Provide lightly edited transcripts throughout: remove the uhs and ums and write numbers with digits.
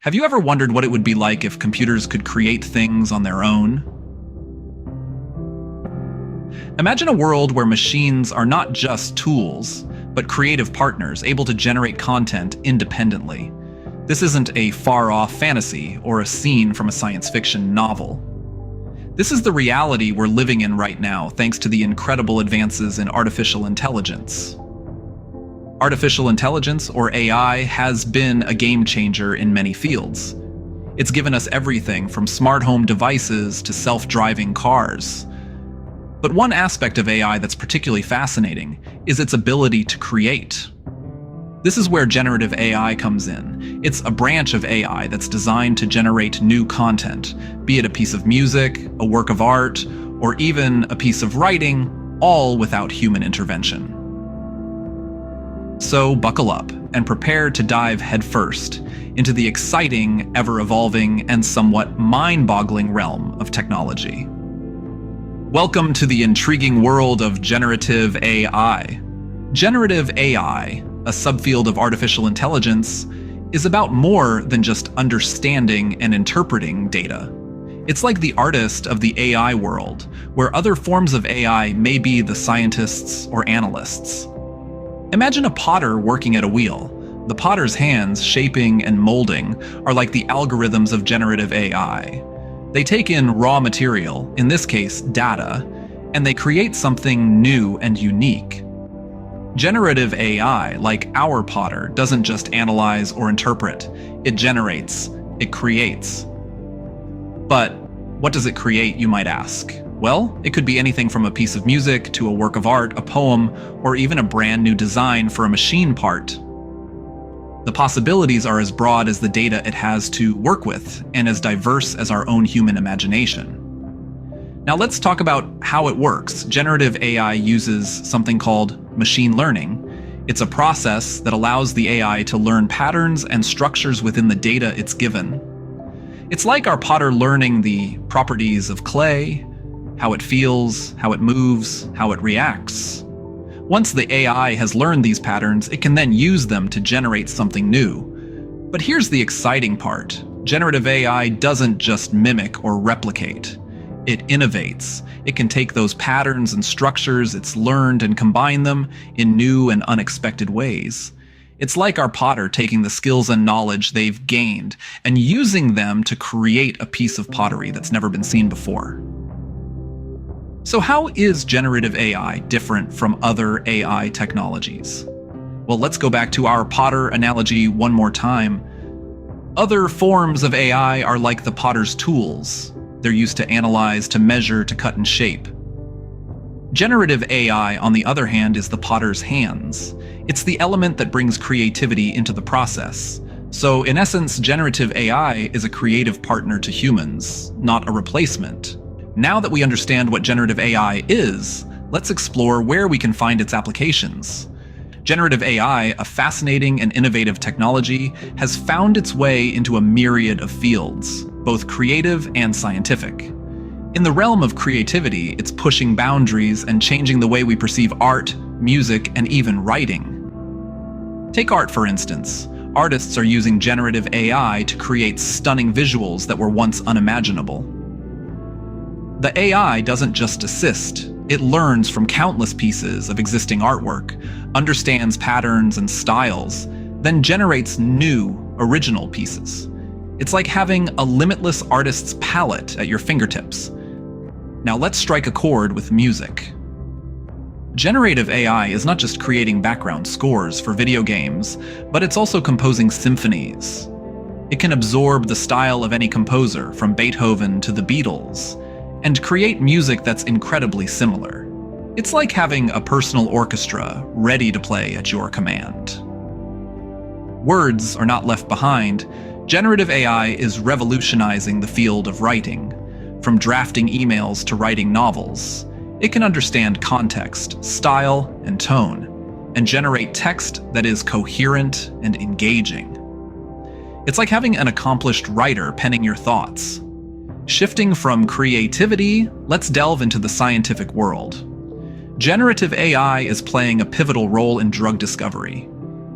Have you ever wondered what it would be like if computers could create things on their own? Imagine a world where machines are not just tools, but creative partners able to generate content independently. This isn't a far-off fantasy or a scene from a science fiction novel. This is the reality we're living in right now, thanks to the incredible advances in artificial intelligence. Artificial intelligence, or AI, has been a game changer in many fields. It's given us everything from smart home devices to self-driving cars. But one aspect of AI that's particularly fascinating is its ability to create. This is where generative AI comes in. It's a branch of AI that's designed to generate new content, be it a piece of music, a work of art, or even a piece of writing, all without human intervention. So buckle up and prepare to dive headfirst into the exciting, ever-evolving, and somewhat mind-boggling realm of technology. Welcome to the intriguing world of generative AI. Generative AI, a subfield of artificial intelligence, is about more than just understanding and interpreting data. It's like the artist of the AI world, where other forms of AI may be the scientists or analysts. Imagine a potter working at a wheel. The potter's hands, shaping and molding, are like the algorithms of generative AI. They take in raw material, in this case data, and they create something new and unique. Generative AI, like our potter, doesn't just analyze or interpret. It generates, it creates. But what does it create, you might ask? Well, it could be anything from a piece of music to a work of art, a poem, or even a brand new design for a machine part. The possibilities are as broad as the data it has to work with, and as diverse as our own human imagination. Now let's talk about how it works. Generative AI uses something called machine learning. It's a process that allows the AI to learn patterns and structures within the data it's given. It's like our potter learning the properties of clay, how it feels, how it moves, how it reacts. Once the AI has learned these patterns, it can then use them to generate something new. But here's the exciting part. Generative AI doesn't just mimic or replicate. It innovates. It can take those patterns and structures it's learned and combine them in new and unexpected ways. It's like our potter taking the skills and knowledge they've gained and using them to create a piece of pottery that's never been seen before. So how is generative AI different from other AI technologies? Well, let's go back to our potter analogy one more time. Other forms of AI are like the potter's tools. They're used to analyze, to measure, to cut and shape. Generative AI, on the other hand, is the potter's hands. It's the element that brings creativity into the process. So, in essence, generative AI is a creative partner to humans, not a replacement. Now that we understand what generative AI is, let's explore where we can find its applications. Generative AI, a fascinating and innovative technology, has found its way into a myriad of fields, both creative and scientific. In the realm of creativity, it's pushing boundaries and changing the way we perceive art, music, and even writing. Take art, for instance. Artists are using generative AI to create stunning visuals that were once unimaginable. The AI doesn't just assist. It learns from countless pieces of existing artwork, understands patterns and styles, then generates new, original pieces. It's like having a limitless artist's palette at your fingertips. Now let's strike a chord with music. Generative AI is not just creating background scores for video games, but it's also composing symphonies. It can absorb the style of any composer, from Beethoven to the Beatles, and create music that's incredibly similar. It's like having a personal orchestra ready to play at your command. Words are not left behind. Generative AI is revolutionizing the field of writing. From drafting emails to writing novels, it can understand context, style, and tone, and generate text that is coherent and engaging. It's like having an accomplished writer penning your thoughts. Shifting from creativity, let's delve into the scientific world. Generative AI is playing a pivotal role in drug discovery.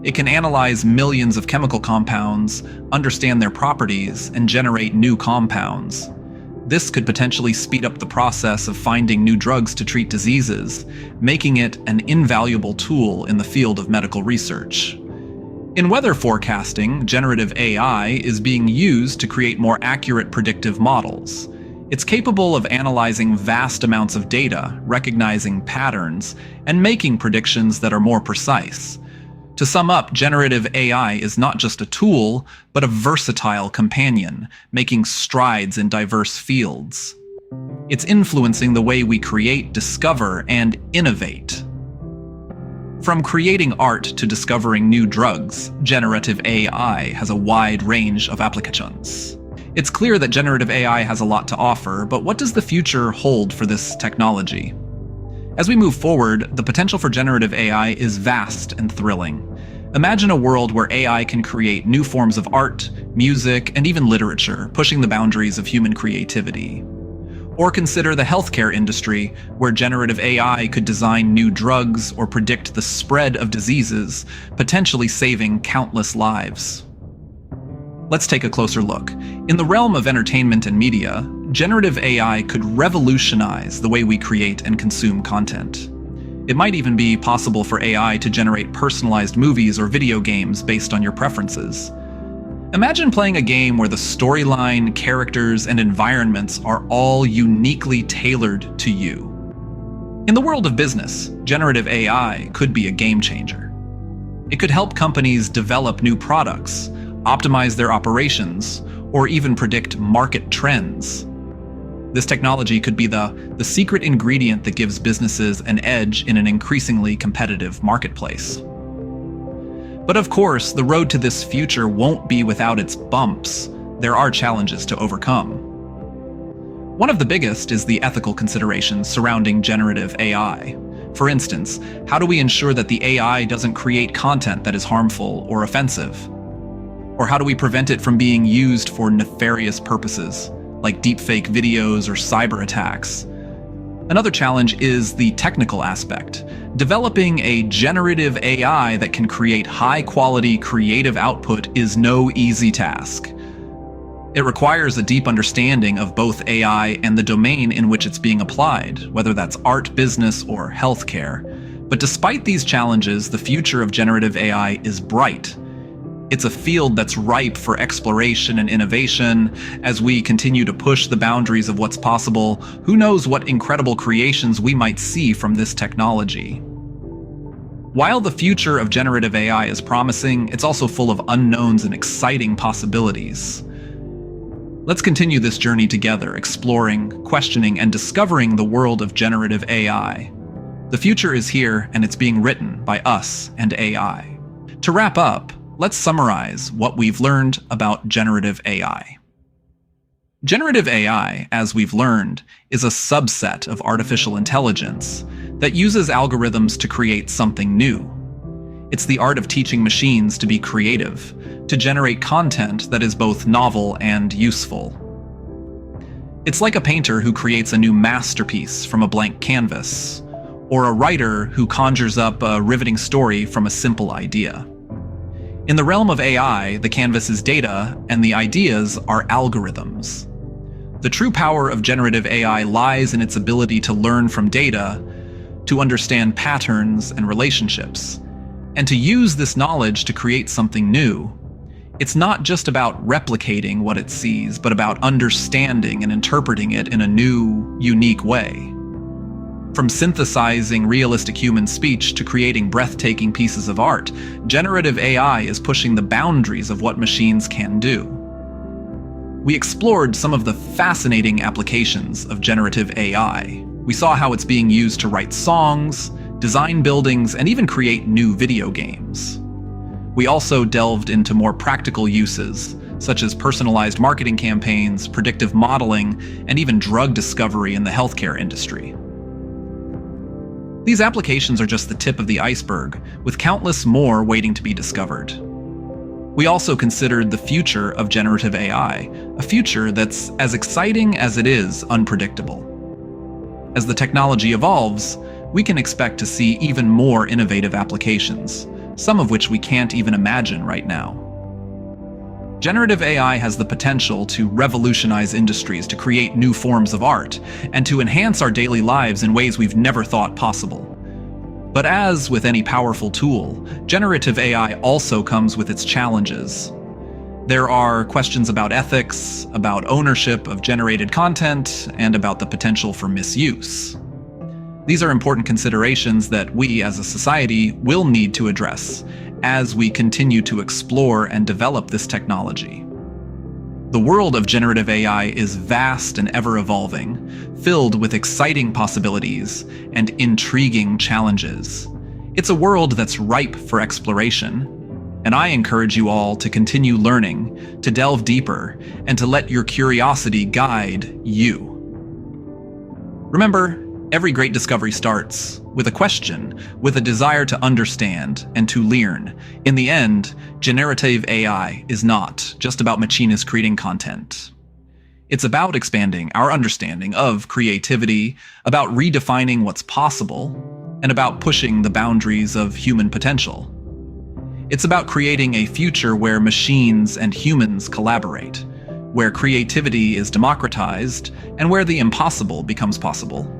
It can analyze millions of chemical compounds, understand their properties, and generate new compounds. This could potentially speed up the process of finding new drugs to treat diseases, making it an invaluable tool in the field of medical research. In weather forecasting, generative AI is being used to create more accurate predictive models. It's capable of analyzing vast amounts of data, recognizing patterns, and making predictions that are more precise. To sum up, generative AI is not just a tool, but a versatile companion, making strides in diverse fields. It's influencing the way we create, discover, and innovate. From creating art to discovering new drugs, generative AI has a wide range of applications. It's clear that generative AI has a lot to offer, but what does the future hold for this technology? As we move forward, the potential for generative AI is vast and thrilling. Imagine a world where AI can create new forms of art, music, and even literature, pushing the boundaries of human creativity. Or consider the healthcare industry, where generative AI could design new drugs or predict the spread of diseases, potentially saving countless lives. Let's take a closer look. In the realm of entertainment and media, generative AI could revolutionize the way we create and consume content. It might even be possible for AI to generate personalized movies or video games based on your preferences. Imagine playing a game where the storyline, characters, and environments are all uniquely tailored to you. In the world of business, generative AI could be a game changer. It could help companies develop new products, optimize their operations, or even predict market trends. This technology could be the secret ingredient that gives businesses an edge in an increasingly competitive marketplace. But of course, the road to this future won't be without its bumps. There are challenges to overcome. One of the biggest is the ethical considerations surrounding generative AI. For instance, how do we ensure that the AI doesn't create content that is harmful or offensive? Or how do we prevent it from being used for nefarious purposes, like deepfake videos or cyber attacks? Another challenge is the technical aspect. Developing a generative AI that can create high-quality creative output is no easy task. It requires a deep understanding of both AI and the domain in which it's being applied, whether that's art, business, or healthcare. But despite these challenges, the future of generative AI is bright. It's a field that's ripe for exploration and innovation. As we continue to push the boundaries of what's possible, who knows what incredible creations we might see from this technology. While the future of generative AI is promising, it's also full of unknowns and exciting possibilities. Let's continue this journey together, exploring, questioning, and discovering the world of generative AI. The future is here, and it's being written by us and AI. To wrap up, let's summarize what we've learned about generative AI. Generative AI, as we've learned, is a subset of artificial intelligence that uses algorithms to create something new. It's the art of teaching machines to be creative, to generate content that is both novel and useful. It's like a painter who creates a new masterpiece from a blank canvas, or a writer who conjures up a riveting story from a simple idea. In the realm of AI, the canvas is data, and the ideas are algorithms. The true power of generative AI lies in its ability to learn from data, to understand patterns and relationships, and to use this knowledge to create something new. It's not just about replicating what it sees, but about understanding and interpreting it in a new, unique way. From synthesizing realistic human speech to creating breathtaking pieces of art, generative AI is pushing the boundaries of what machines can do. We explored some of the fascinating applications of generative AI. We saw how it's being used to write songs, design buildings, and even create new video games. We also delved into more practical uses, such as personalized marketing campaigns, predictive modeling, and even drug discovery in the healthcare industry. These applications are just the tip of the iceberg, with countless more waiting to be discovered. We also considered the future of generative AI, a future that's as exciting as it is unpredictable. As the technology evolves, we can expect to see even more innovative applications, some of which we can't even imagine right now. Generative AI has the potential to revolutionize industries, to create new forms of art, and to enhance our daily lives in ways we've never thought possible. But as with any powerful tool, generative AI also comes with its challenges. There are questions about ethics, about ownership of generated content, and about the potential for misuse. These are important considerations that we as a society will need to address as we continue to explore and develop this technology. The world of generative AI is vast and ever-evolving, filled with exciting possibilities and intriguing challenges. It's a world that's ripe for exploration, and I encourage you all to continue learning, to delve deeper, and to let your curiosity guide you. Remember, every great discovery starts with a question, with a desire to understand and to learn. In the end, generative AI is not just about machines creating content. It's about expanding our understanding of creativity, about redefining what's possible, and about pushing the boundaries of human potential. It's about creating a future where machines and humans collaborate, where creativity is democratized, and where the impossible becomes possible.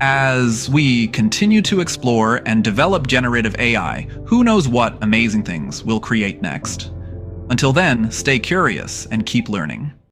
As we continue to explore and develop generative AI, who knows what amazing things we'll create next. Until then, stay curious and keep learning.